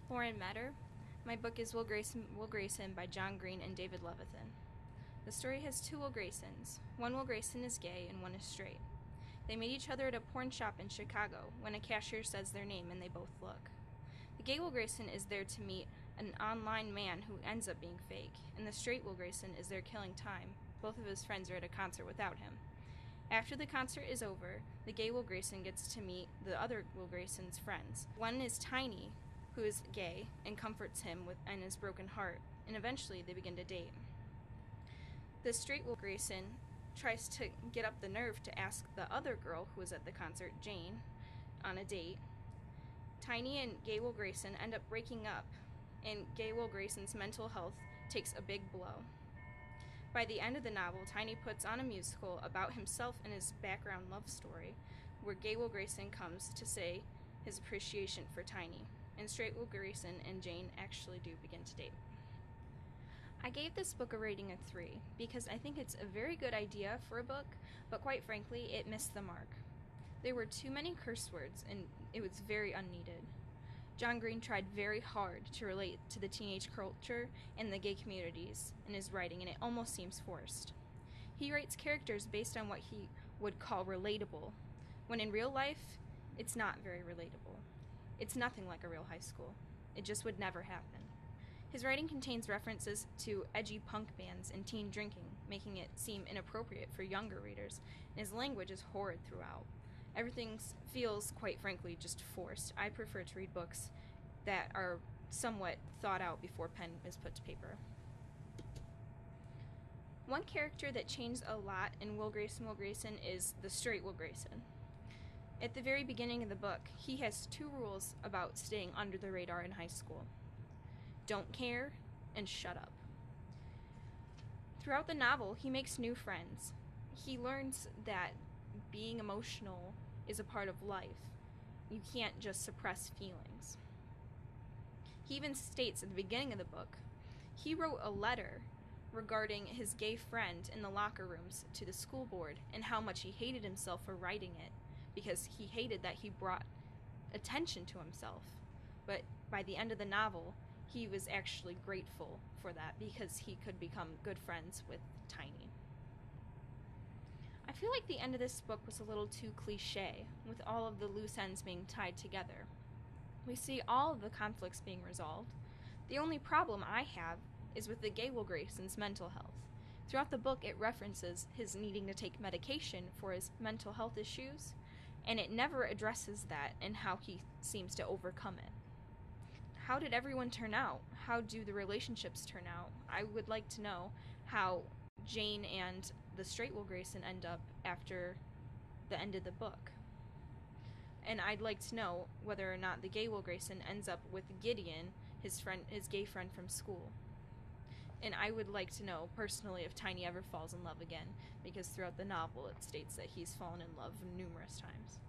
Lauren Metter. My book is Will Grayson by John Green and David Levithan. The story has two Will Graysons. One Will Grayson is gay and one is straight. They meet each other at a porn shop in Chicago when a cashier says their name and they both look. The gay Will Grayson is there to meet an online man who ends up being fake, and the straight Will Grayson is there killing time. Both of his friends are at a concert without him. After the concert is over, the gay Will Grayson gets to meet the other Will Grayson's friends. One is Tiny, who is gay and comforts him and his broken heart, and eventually they begin to date. The straight Will Grayson tries to get up the nerve to ask the other girl who was at the concert, Jane, on a date. Tiny and gay Will Grayson end up breaking up, and gay Will Grayson's mental health takes a big blow. By the end of the novel, Tiny puts on a musical about himself and his background love story, where gay Will Grayson comes to say his appreciation for Tiny, and straight Will Grayson and Jane actually do begin to date. I gave this book a rating of 3 because I think it's a very good idea for a book, but quite frankly, it missed the mark. There were too many curse words, and it was very unneeded. John Green tried very hard to relate to the teenage culture and the gay communities in his writing, and it almost seems forced. He writes characters based on what he would call relatable, when in real life, it's not very relatable. It's nothing like a real high school. It just would never happen. His writing contains references to edgy punk bands and teen drinking, making it seem inappropriate for younger readers, and his language is horrid throughout. Everything feels, quite frankly, just forced. I prefer to read books that are somewhat thought out before pen is put to paper. One character that changed a lot in Will Grayson is the straight Will Grayson. At the very beginning of the book, he has 2 rules about staying under the radar in high school. Don't care, and shut up. Throughout the novel, he makes new friends. He learns that being emotional is a part of life. You can't just suppress feelings. He even states at the beginning of the book, he wrote a letter regarding his gay friend in the locker rooms to the school board and how much he hated himself for writing it because he hated that he brought attention to himself. But by the end of the novel, he was actually grateful for that because he could become good friends with Tiny. I feel like the end of this book was a little too cliche, with all of the loose ends being tied together. We see all of the conflicts being resolved. The only problem I have is with the gay Will Grayson's mental health. Throughout the book, it references his needing to take medication for his mental health issues, and it never addresses that and how he seems to overcome it. How did everyone turn out? How do the relationships turn out? I would like to know how Jane and the straight Will Grayson end up after the end of the book. And I'd like to know whether or not the gay Will Grayson ends up with Gideon, his gay friend from school. And I would like to know, personally, if Tiny ever falls in love again, because throughout the novel it states that he's fallen in love numerous times.